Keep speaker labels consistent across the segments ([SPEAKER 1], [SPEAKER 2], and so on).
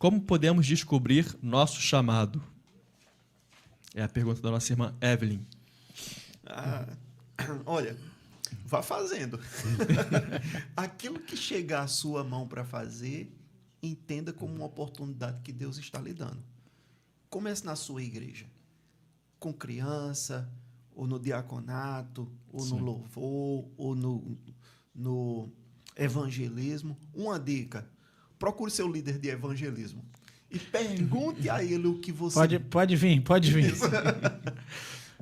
[SPEAKER 1] Como podemos descobrir nosso chamado? É a pergunta da nossa irmã Evelyn.
[SPEAKER 2] Olha, vá fazendo. Aquilo que chegar à sua mão para fazer, entenda como uma oportunidade que Deus está lhe dando. Comece na sua igreja, com criança, ou no diaconato, ou no louvor, ou no evangelismo. Uma dica: procure seu líder de evangelismo e pergunte a ele o que você...
[SPEAKER 3] Pode vir.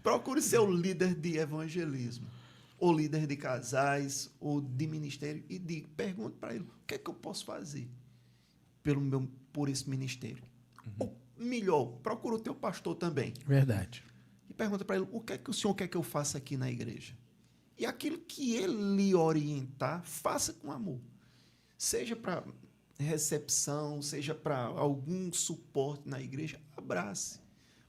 [SPEAKER 2] Procure seu líder de evangelismo, ou líder de casais, ou de ministério, e pergunte para ele: o que é que eu posso fazer por esse ministério? Ou melhor, procura o teu pastor também.
[SPEAKER 3] Verdade.
[SPEAKER 2] E pergunta para ele: o que é que o senhor quer que eu faça aqui na igreja? E aquilo que ele lhe orientar, faça com amor. Seja para recepção, seja para algum suporte na igreja, abrace.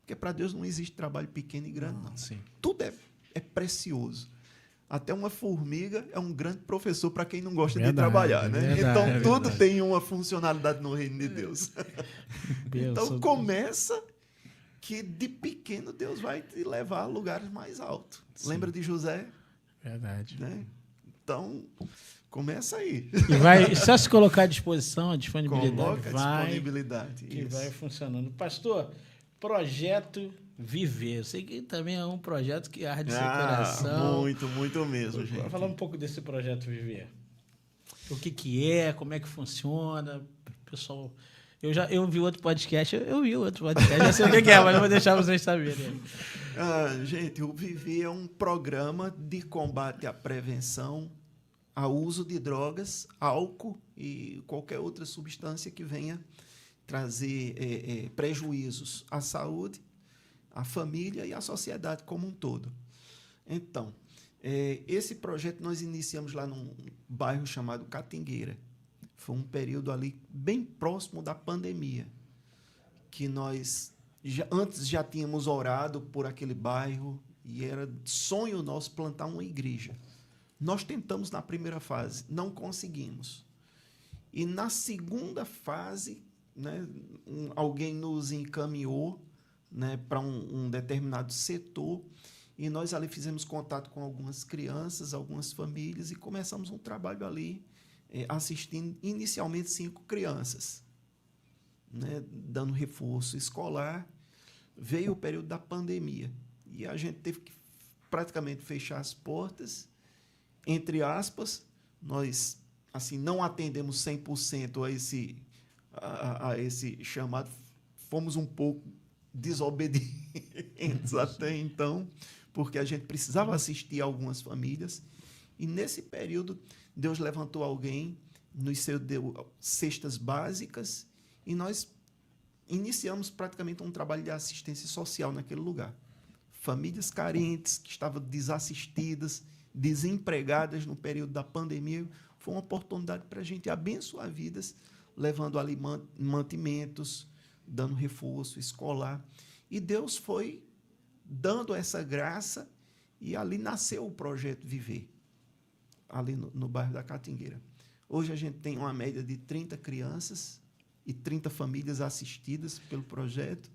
[SPEAKER 2] Porque para Deus não existe trabalho pequeno e grande, não.
[SPEAKER 1] Sim.
[SPEAKER 2] Tudo é precioso. Até uma formiga é um grande professor para quem não gosta de trabalhar, né? Então, tudo tem uma funcionalidade no reino de Deus. Então, começa que de pequeno Deus vai te levar a lugares mais altos. Sim. Lembra de José?
[SPEAKER 3] Verdade.
[SPEAKER 2] Né? Então, começa aí.
[SPEAKER 3] E vai só se colocar à disposição, a disponibilidade.
[SPEAKER 2] Coloca a disponibilidade.
[SPEAKER 3] Que vai funcionando. Pastor, Projeto Viver. Eu sei que também é um projeto que arde seu coração.
[SPEAKER 2] Muito mesmo, gente.
[SPEAKER 3] Vamos falar um pouco desse Projeto Viver. O que é, como é que funciona. Pessoal, eu vi outro podcast, já sei o que é, mas não vou deixar vocês saberem.
[SPEAKER 2] Gente, o Viver é um programa de combate à prevenção, ao uso de drogas, álcool e qualquer outra substância que venha trazer prejuízos à saúde, à família e à sociedade como um todo. Então, esse projeto nós iniciamos lá num bairro chamado Catingueira. Foi um período ali bem próximo da pandemia, que nós antes já tínhamos orado por aquele bairro e era sonho nosso plantar uma igreja. Nós tentamos na primeira fase, não conseguimos. E na segunda fase, né, alguém nos encaminhou, né, para um determinado setor e nós ali fizemos contato com algumas crianças, algumas famílias e começamos um trabalho ali assistindo inicialmente 5 crianças, né, dando reforço escolar. Veio o período da pandemia e a gente teve que praticamente fechar as portas, entre aspas. Nós assim não atendemos 100% a esse chamado, fomos um pouco desobedientes até então, porque a gente precisava assistir algumas famílias. E nesse período, Deus levantou alguém, nos deu cestas básicas, e nós iniciamos praticamente um trabalho de assistência social naquele lugar. Famílias carentes, que estavam desassistidas, desempregadas no período da pandemia, foi uma oportunidade para a gente abençoar vidas, levando ali mantimentos, dando reforço escolar. E Deus foi dando essa graça, e ali nasceu o Projeto Viver, ali no bairro da Catingueira. Hoje a gente tem uma média de 30 crianças e 30 famílias assistidas pelo projeto.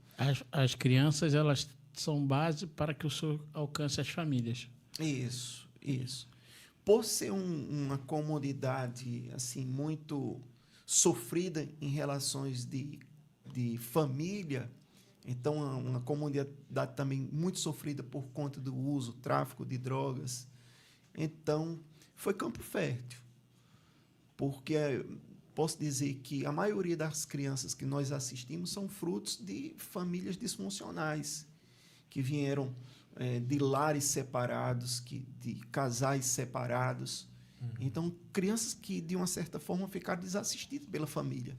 [SPEAKER 3] As crianças, elas são base para que o senhor alcance as famílias.
[SPEAKER 2] Isso. Por ser uma comunidade assim, muito sofrida em relações de família, então uma comunidade também muito sofrida por conta do uso, tráfico de drogas, então foi campo fértil, porque posso dizer que a maioria das crianças que nós assistimos são frutos de famílias disfuncionais, que vieram de lares separados, de casais separados. Então, crianças que, de uma certa forma, ficaram desassistidas pela família,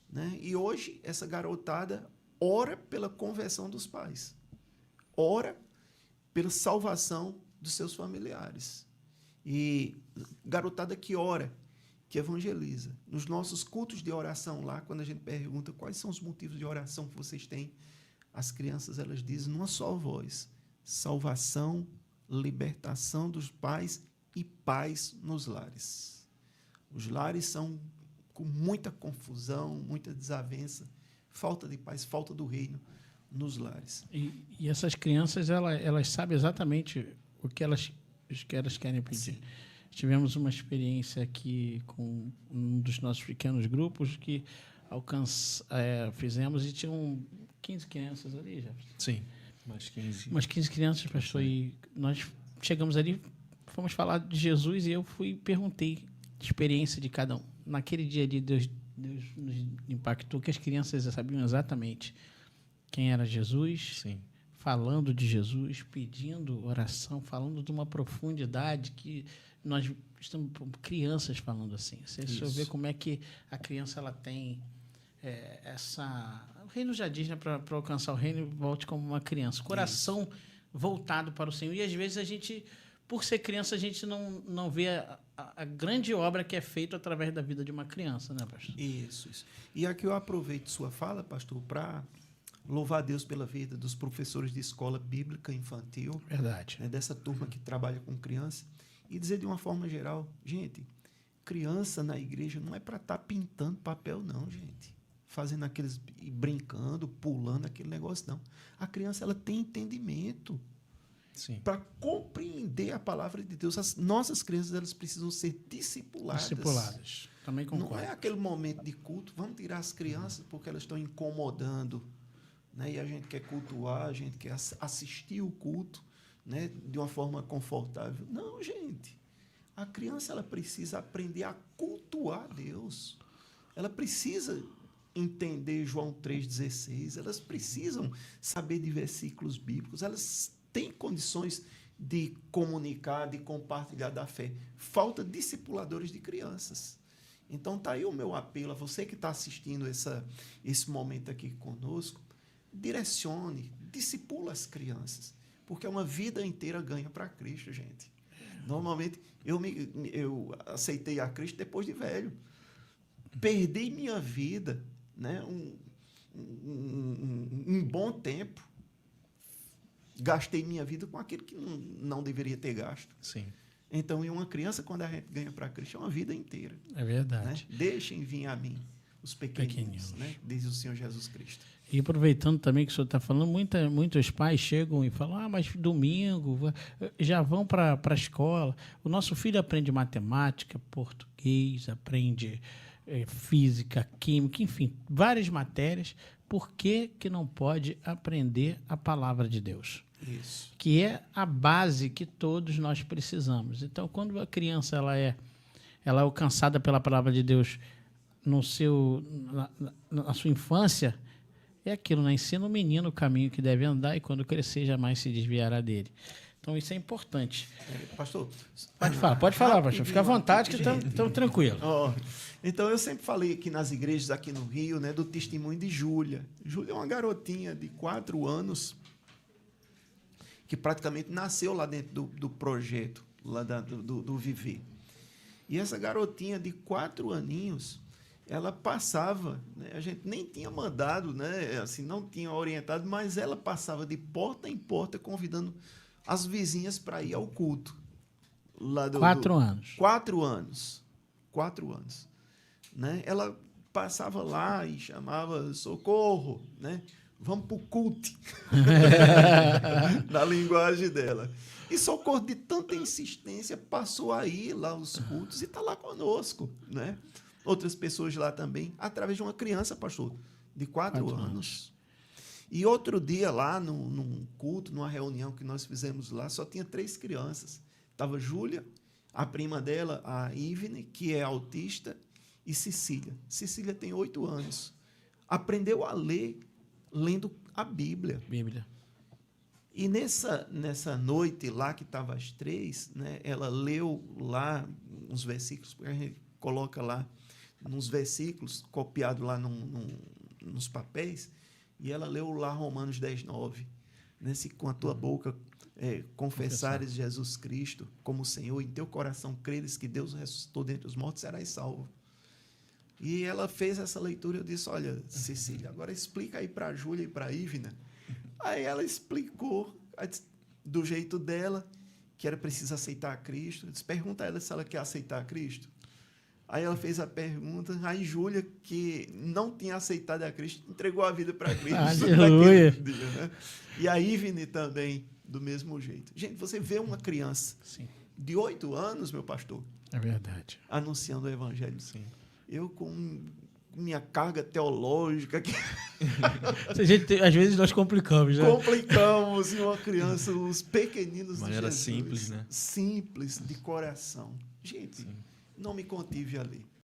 [SPEAKER 2] né? E hoje, essa garotada ora pela conversão dos pais, ora pela salvação dos seus familiares. E garotada que ora, que evangeliza. Nos nossos cultos de oração lá, quando a gente pergunta quais são os motivos de oração que vocês têm, as crianças, elas dizem numa só voz: salvação, libertação dos pais e paz nos lares. Os lares são com muita confusão, muita desavença, falta de paz, falta do reino nos lares.
[SPEAKER 3] E essas crianças, elas sabem exatamente o que elas querem pedir.
[SPEAKER 2] Sim.
[SPEAKER 3] Tivemos uma experiência aqui com um dos nossos pequenos grupos que fizemos e tinham 15 crianças ali, já.
[SPEAKER 1] Sim. Mais 15.
[SPEAKER 3] Umas 15 crianças, pastor, e nós chegamos ali, fomos falar de Jesus e eu perguntei a experiência de cada um. Naquele dia ali, Deus nos impactou que as crianças sabiam exatamente quem era Jesus,
[SPEAKER 1] Sim.
[SPEAKER 3] falando de Jesus, pedindo oração, falando de uma profundidade que nós estamos crianças falando assim. Você vê como é que a criança ela tem essa... O reino já diz, né, para alcançar o reino, volte como uma criança. Coração voltado para o Senhor. E às vezes a gente, por ser criança, a gente não vê a grande obra que é feita através da vida de uma criança, né, pastor?
[SPEAKER 2] Isso. E aqui eu aproveito sua fala, pastor, para louvar a Deus pela vida dos professores de escola bíblica infantil.
[SPEAKER 3] Verdade.
[SPEAKER 2] Né, dessa turma que trabalha com criança. E dizer de uma forma geral, gente, criança na igreja não é para estar pintando papel, não, gente. Fazendo aqueles... brincando, pulando, aquele negócio, não. A criança, ela tem entendimento.
[SPEAKER 1] Sim.
[SPEAKER 2] Para compreender a palavra de Deus. As nossas crianças, elas precisam ser discipuladas.
[SPEAKER 3] Também concordo.
[SPEAKER 2] Não é aquele momento de culto, vamos tirar as crianças porque elas estão incomodando, né? E a gente quer cultuar, a gente quer assistir o culto, né? De uma forma confortável. Não, gente. A criança, ela precisa aprender a cultuar Deus. Ela precisa entender João 3,16. Elas precisam saber de versículos bíblicos. Elas têm condições de comunicar, de compartilhar da fé. Falta discipuladores de crianças. Então, está aí o meu apelo a você que está assistindo esse momento aqui conosco. Direcione, discipula as crianças, porque é uma vida inteira ganha para Cristo, gente. Normalmente, eu aceitei a Cristo depois de velho. Perdi minha vida, né, um bom tempo. Gastei minha vida com aquilo que não deveria ter gasto.
[SPEAKER 1] Sim.
[SPEAKER 2] Então, e uma criança, quando a gente ganha para Cristo, é uma vida inteira.
[SPEAKER 3] É verdade.
[SPEAKER 2] Né? Deixem vir a mim os pequeninos, né? Diz o Senhor Jesus Cristo.
[SPEAKER 3] E aproveitando também que o senhor está falando, muitos pais chegam e falam, mas domingo já vão para a escola. O nosso filho aprende matemática, português, aprende física, química, enfim, várias matérias. Por que não pode aprender a palavra de Deus?
[SPEAKER 2] Isso.
[SPEAKER 3] Que é a base que todos nós precisamos. Então, quando a criança ela é alcançada pela palavra de Deus na sua infância, é aquilo, né? Ensina o menino o caminho que deve andar e quando crescer jamais se desviará dele. Então, isso é importante.
[SPEAKER 2] Pastor...
[SPEAKER 3] Pode falar, pastor. Fica à vontade que estamos tranquilos.
[SPEAKER 2] Então, eu sempre falei aqui nas igrejas, aqui no Rio, né, do testemunho de Júlia. Júlia é uma garotinha de 4 anos que praticamente nasceu lá dentro do projeto, lá do Viver. E essa garotinha de 4 aninhos, ela passava, né, a gente nem tinha mandado, né, assim, não tinha orientado, mas ela passava de porta em porta convidando as vizinhas para ir ao culto.
[SPEAKER 3] 4 anos.
[SPEAKER 2] 4 anos. 4 anos. Né? Ela passava lá e chamava socorro, né? Vamos para o culto. Na linguagem dela. E socorro, de tanta insistência, passou a ir lá aos cultos e está lá conosco. Né? Outras pessoas lá também, através de uma criança, pastor, de 4 anos. E outro dia lá, num culto, numa reunião que nós fizemos lá, só tinha 3 crianças. Estava Júlia, a prima dela, a Ivne, que é autista, e Cecília. Cecília tem 8 anos. Aprendeu a ler lendo a Bíblia. E nessa noite lá, que estava às 3, né, ela leu lá uns versículos, porque a gente coloca lá uns versículos copiados lá nos papéis, e ela leu lá Romanos 10:9. Né, se com a tua boca confessares Jesus Cristo como Senhor, e em teu coração creres que Deus ressuscitou dentre os mortos, serás salvo. E ela fez essa leitura, eu disse, olha, Cecília, agora explica aí para a Júlia e para a Ivna. Aí ela explicou do jeito dela, que era preciso aceitar a Cristo. Eu disse, pergunta a ela se ela quer aceitar a Cristo. Aí ela fez a pergunta, aí Júlia, que não tinha aceitado a Cristo, entregou a vida para Cristo.
[SPEAKER 3] Aleluia.
[SPEAKER 2] naquele dia, né? E a Ivne também, do mesmo jeito. Gente, você vê uma criança
[SPEAKER 3] Sim,
[SPEAKER 2] de 8 anos, meu pastor,
[SPEAKER 3] é verdade.
[SPEAKER 2] anunciando o evangelho.
[SPEAKER 1] Sim.
[SPEAKER 2] Eu com minha carga teológica, que
[SPEAKER 3] Às vezes nós complicamos, né?
[SPEAKER 2] complicamos em uma criança, os pequeninos
[SPEAKER 1] De maneira
[SPEAKER 2] de Jesus.
[SPEAKER 1] simples, né?
[SPEAKER 2] Simples, de coração. Gente, não me contive ali.